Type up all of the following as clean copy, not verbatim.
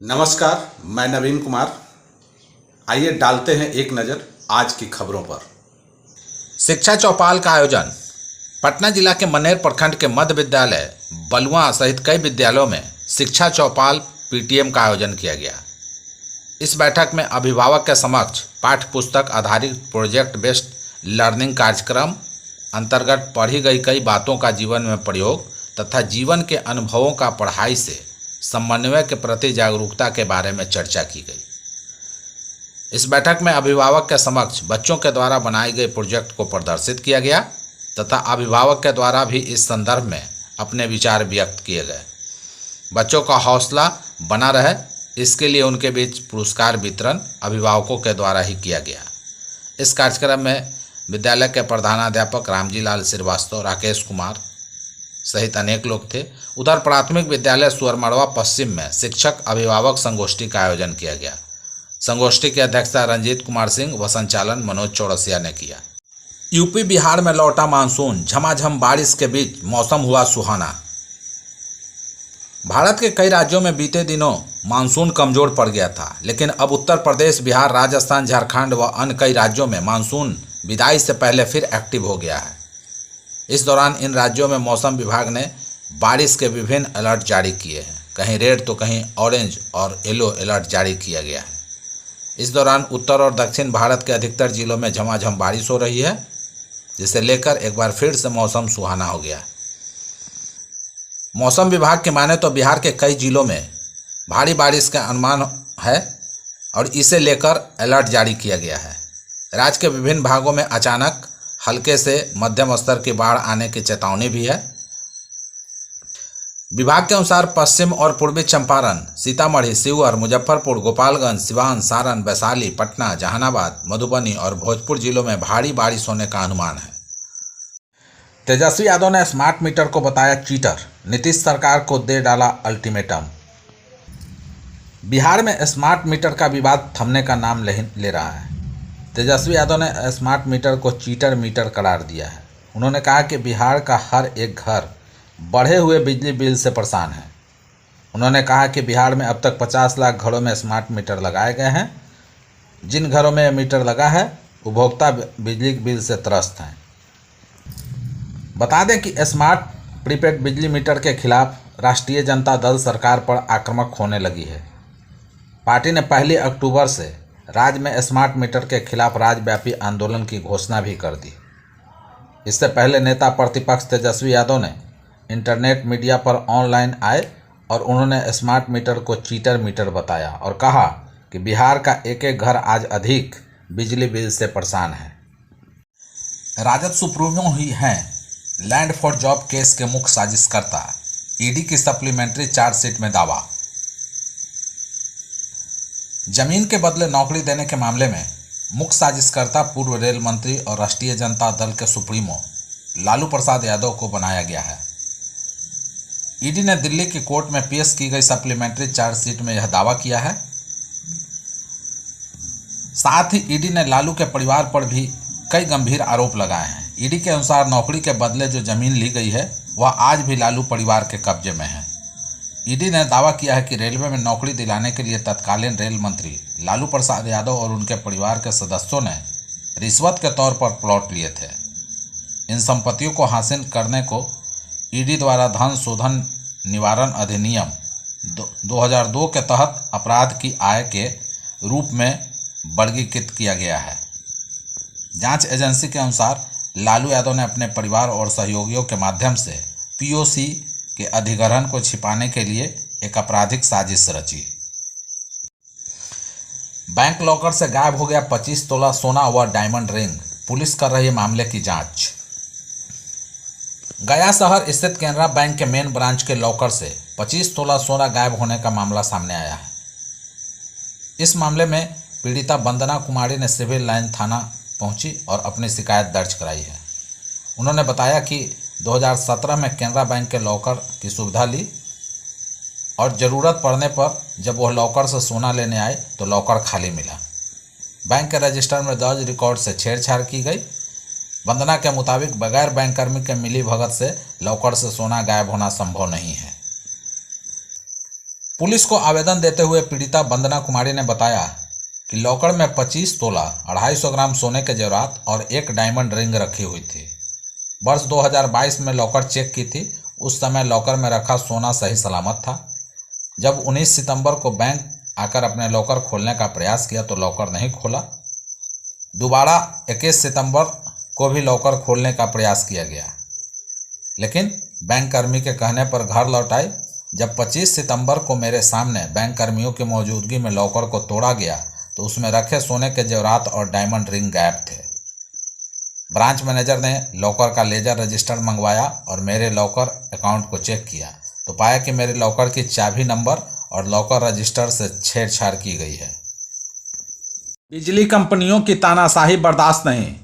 नमस्कार, मैं नवीन कुमार। आइए डालते हैं एक नज़र आज की खबरों पर। शिक्षा चौपाल का आयोजन। पटना जिला के मनेर प्रखंड के मध्य विद्यालय बलुआ सहित कई विद्यालयों में शिक्षा चौपाल पीटीएम का आयोजन किया गया। इस बैठक में अभिभावक के समक्ष पाठ्य पुस्तक आधारित प्रोजेक्ट बेस्ड लर्निंग कार्यक्रम अंतर्गत पढ़ी गई कई बातों का जीवन में प्रयोग तथा जीवन के अनुभवों का पढ़ाई से समन्वय के प्रति जागरूकता के बारे में चर्चा की गई। इस बैठक में अभिभावक के समक्ष बच्चों के द्वारा बनाए गए प्रोजेक्ट को प्रदर्शित किया गया तथा अभिभावक के द्वारा भी इस संदर्भ में अपने विचार व्यक्त किए गए। बच्चों का हौसला बना रहे इसके लिए उनके बीच पुरस्कार वितरण अभिभावकों के द्वारा ही किया गया। इस कार्यक्रम में विद्यालय के प्रधानाध्यापक रामजी लाल श्रीवास्तव, राकेश कुमार सहित अनेक लोग थे। उधर प्राथमिक विद्यालय सुअरमड़वा पश्चिम में शिक्षक अभिभावक संगोष्ठी का आयोजन किया गया। संगोष्ठी की अध्यक्षता रंजीत कुमार सिंह व संचालन मनोज चौरसिया ने किया। यूपी बिहार में लौटा मानसून, झमाझम बारिश के बीच मौसम हुआ सुहाना। भारत के कई राज्यों में बीते दिनों मानसून कमजोर पड़ गया था, लेकिन अब उत्तर प्रदेश, बिहार, राजस्थान, झारखंड व अन्य कई राज्यों में मानसून विदाई से पहले फिर एक्टिव हो गया है। इस दौरान इन राज्यों में मौसम विभाग ने बारिश के विभिन्न अलर्ट जारी किए हैं। कहीं रेड तो कहीं ऑरेंज और येलो अलर्ट जारी किया गया है। इस दौरान उत्तर और दक्षिण भारत के अधिकतर जिलों में झमाझम बारिश हो रही है, जिसे लेकर एक बार फिर से मौसम सुहाना हो गया। मौसम विभाग के माने तो बिहार के कई जिलों में भारी बारिश का अनुमान है और इसे लेकर अलर्ट जारी किया गया है। राज्य के विभिन्न भागों में अचानक हल्के से मध्यम स्तर की बाढ़ आने की चेतावनी भी है। विभाग के अनुसार पश्चिम और पूर्वी चंपारण, सीतामढ़ी, शिवहर, मुजफ्फरपुर, गोपालगंज, सिवान, सारण, वैशाली, पटना, जहानाबाद, मधुबनी और भोजपुर जिलों में भारी बारिश होने का अनुमान है। तेजस्वी यादव ने स्मार्ट मीटर को बताया चीटर, नीतीश सरकार को दे डाला अल्टीमेटम। बिहार में स्मार्ट मीटर का विवाद थमने का नाम ले रहा है। तेजस्वी यादव ने स्मार्ट मीटर को चीटर मीटर करार दिया है। उन्होंने कहा कि बिहार का हर एक घर बढ़े हुए बिजली बिल से परेशान है। उन्होंने कहा कि बिहार में अब तक 50 लाख घरों में स्मार्ट मीटर लगाए गए हैं। जिन घरों में मीटर लगा है उपभोक्ता बिजली बिल से त्रस्त हैं। बता दें कि स्मार्ट प्रीपेड बिजली मीटर के खिलाफ राष्ट्रीय जनता दल सरकार पर आक्रामक होने लगी है। पार्टी ने 1 अक्टूबर से राज्य में स्मार्ट मीटर के खिलाफ राज्यव्यापी आंदोलन की घोषणा भी कर दी। इससे पहले नेता प्रतिपक्ष तेजस्वी यादव ने इंटरनेट मीडिया पर ऑनलाइन आए और उन्होंने स्मार्ट मीटर को चीटर मीटर बताया और कहा कि बिहार का एक एक घर आज अधिक बिजली बिल से परेशान है। राजद सुप्रीमो ही हैं लैंड फॉर जॉब केस के मुख्य साजिशकर्ता, ईडी की सप्लीमेंट्री चार्जशीट में दावा। जमीन के बदले नौकरी देने के मामले में मुख्य साजिशकर्ता पूर्व रेल मंत्री और राष्ट्रीय जनता दल के सुप्रीमो लालू प्रसाद यादव को बनाया गया है। ईडी ने दिल्ली की कोर्ट में पेश की गई सप्लीमेंट्री चार्जशीट में यह दावा किया है। साथ ही ईडी ने लालू के परिवार पर भी कई गंभीर आरोप लगाए हैं। ईडी के अनुसार नौकरी के बदले जो जमीन ली गई है वह आज भी लालू परिवार के कब्जे में है। ईडी ने दावा किया है कि रेलवे में नौकरी दिलाने के लिए तत्कालीन रेल मंत्री लालू प्रसाद यादव और उनके परिवार के सदस्यों ने रिश्वत के तौर पर प्लॉट लिए थे। इन संपत्तियों को हासिल करने को ईडी द्वारा धन शोधन निवारण अधिनियम 2002 के तहत अपराध की आय के रूप में वर्गीकृत किया गया है। जांच एजेंसी के अनुसार लालू यादव ने अपने परिवार और सहयोगियों के माध्यम से पीओसी के अधिग्रहण को छिपाने के लिए एक आपराधिक साजिश रची। बैंक लॉकर से गायब हो गया 25 तोला सोना व डायमंड रिंग, पुलिस कर रही है मामले की जांच। गया शहर स्थित केनरा बैंक के मेन ब्रांच के लॉकर से 25 तोला सोना गायब होने का मामला सामने आया है। इस मामले में पीड़िता वंदना कुमारी ने सिविल लाइन थाना पहुंची और अपनी शिकायत दर्ज कराई है। उन्होंने बताया कि 2017 में केनरा बैंक के लॉकर की सुविधा ली और ज़रूरत पड़ने पर जब वह लॉकर से सोना लेने आए तो लॉकर खाली मिला। बैंक के रजिस्टर में दर्ज रिकॉर्ड से छेड़छाड़ की गई। वंदना के मुताबिक बगैर बैंककर्मी के मिली भगत से लॉकर से सोना गायब होना संभव नहीं है। पुलिस को आवेदन देते हुए पीड़िता वंदना कुमारी ने बताया कि लॉकर में 25 तोला 250 ग्राम सोने के जेवरात और एक डायमंड रिंग रखी हुई थी। वर्ष 2022 में लॉकर चेक की थी। उस समय लॉकर में रखा सोना सही सलामत था। जब 19 सितंबर को बैंक आकर अपने लॉकर खोलने का प्रयास किया तो लॉकर नहीं खोला। दोबारा 21 सितंबर को भी लॉकर खोलने का प्रयास किया गया, लेकिन बैंक कर्मी के कहने पर घर लौट आई। जब 25 सितंबर को मेरे सामने बैंक कर्मियों की मौजूदगी में लॉकर को तोड़ा गया तो उसमें रखे सोने के जेवरात और डायमंड रिंग गायब थे। ब्रांच मैनेजर ने लॉकर का लेजर रजिस्टर मंगवाया और मेरे लॉकर अकाउंट को चेक किया तो पाया कि मेरे लॉकर की चाबी नंबर और लॉकर रजिस्टर से छेड़छाड़ की गई है। बिजली कंपनियों की तानाशाही बर्दाश्त नहीं,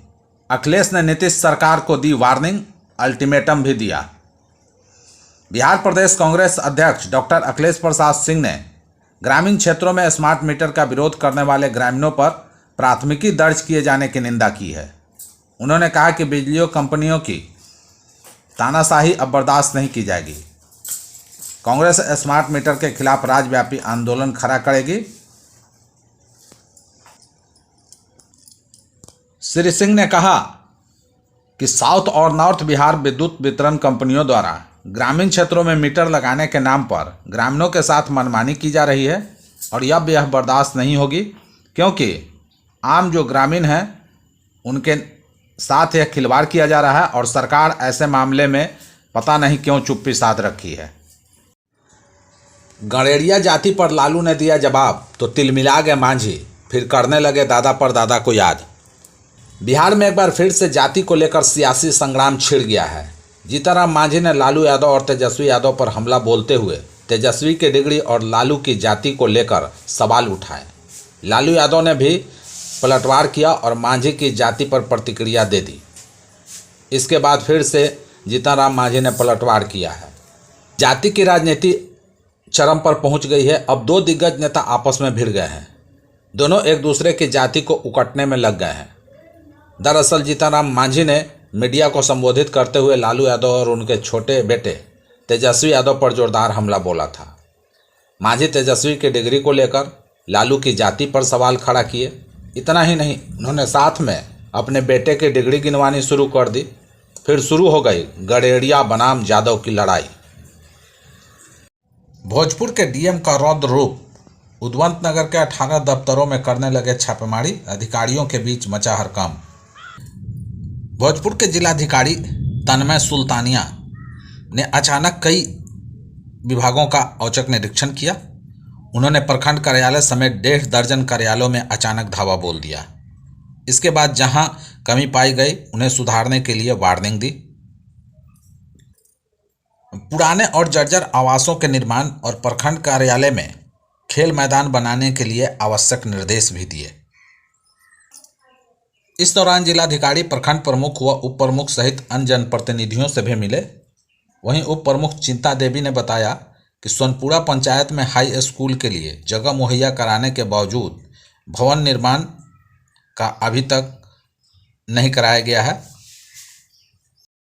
अखिलेश ने नीतीश सरकार को दी वार्निंग, अल्टीमेटम भी दिया। बिहार प्रदेश कांग्रेस अध्यक्ष डॉक्टर अखिलेश प्रसाद सिंह ने ग्रामीण क्षेत्रों में स्मार्ट मीटर का विरोध करने वाले ग्रामीणों पर प्राथमिकी दर्ज किए जाने की निंदा की है। उन्होंने कहा कि बिजली कंपनियों की तानाशाही अब बर्दाश्त नहीं की जाएगी। कांग्रेस स्मार्ट मीटर के खिलाफ राज्यव्यापी आंदोलन खड़ा करेगी। श्री सिंह ने कहा कि साउथ और नॉर्थ बिहार विद्युत वितरण कंपनियों द्वारा ग्रामीण क्षेत्रों में मीटर लगाने के नाम पर ग्रामीणों के साथ मनमानी की जा रही है और अब यह बर्दाश्त नहीं होगी, क्योंकि आम जो ग्रामीण हैं उनके साथ यह खिलवाड़ किया जा रहा है और सरकार ऐसे मामले में पता नहीं क्यों चुप्पी साध रखी है। गणेरिया जाति पर लालू ने दिया जवाब तो तिलमिला गए मांझी, फिर करने लगे दादा पर दादा को याद। बिहार में एक बार फिर से जाति को लेकर सियासी संग्राम छिड़ गया है। जीतनराम मांझी ने लालू यादव और तेजस्वी यादव पर हमला बोलते हुए तेजस्वी की डिग्री और लालू की जाति को लेकर सवाल उठाए। लालू यादव ने भी पलटवार किया और मांझी की जाति पर प्रतिक्रिया दे दी। इसके बाद फिर से जीतनराम मांझी ने पलटवार किया है। जाति की राजनीति चरम पर पहुंच गई है। अब दो दिग्गज नेता आपस में भिड़ गए हैं। दोनों एक दूसरे की जाति को उकटने में लग गए हैं। दरअसल जीतनराम मांझी ने मीडिया को संबोधित करते हुए लालू यादव और उनके छोटे बेटे तेजस्वी यादव पर जोरदार हमला बोला था। मांझी तेजस्वी की डिग्री को लेकर लालू की जाति पर सवाल खड़ा किए। इतना ही नहीं, उन्होंने साथ में अपने बेटे की डिग्री गिनवानी शुरू कर दी। फिर शुरू हो गई गणेरिया बनाम यादव की लड़ाई। भोजपुर के डीएम का रौद्र रूप, उद्वंत नगर के 18 दफ्तरों में करने लगे छापेमारी, अधिकारियों के बीच मचा हड़कंप। भोजपुर के जिलाधिकारी तन्मय सुल्तानिया ने अचानक कई विभागों का औचक निरीक्षण किया। उन्होंने प्रखंड कार्यालय समेत 1.5 दर्जन कार्यालयों में अचानक धावा बोल दिया। इसके बाद जहां कमी पाई गई उन्हें सुधारने के लिए वार्निंग दी। पुराने और जर्जर आवासों के निर्माण और प्रखंड कार्यालय में खेल मैदान बनाने के लिए आवश्यक निर्देश भी दिए। इस दौरान जिलाधिकारी प्रखंड प्रमुख व उप प्रमुख सहित अन्य जनप्रतिनिधियों से भी मिले। वहीं उप प्रमुख चिंता देवी ने बताया कि सोनपुरा पंचायत में हाई स्कूल के लिए जगह मुहैया कराने के बावजूद भवन निर्माण का अभी तक नहीं कराया गया है।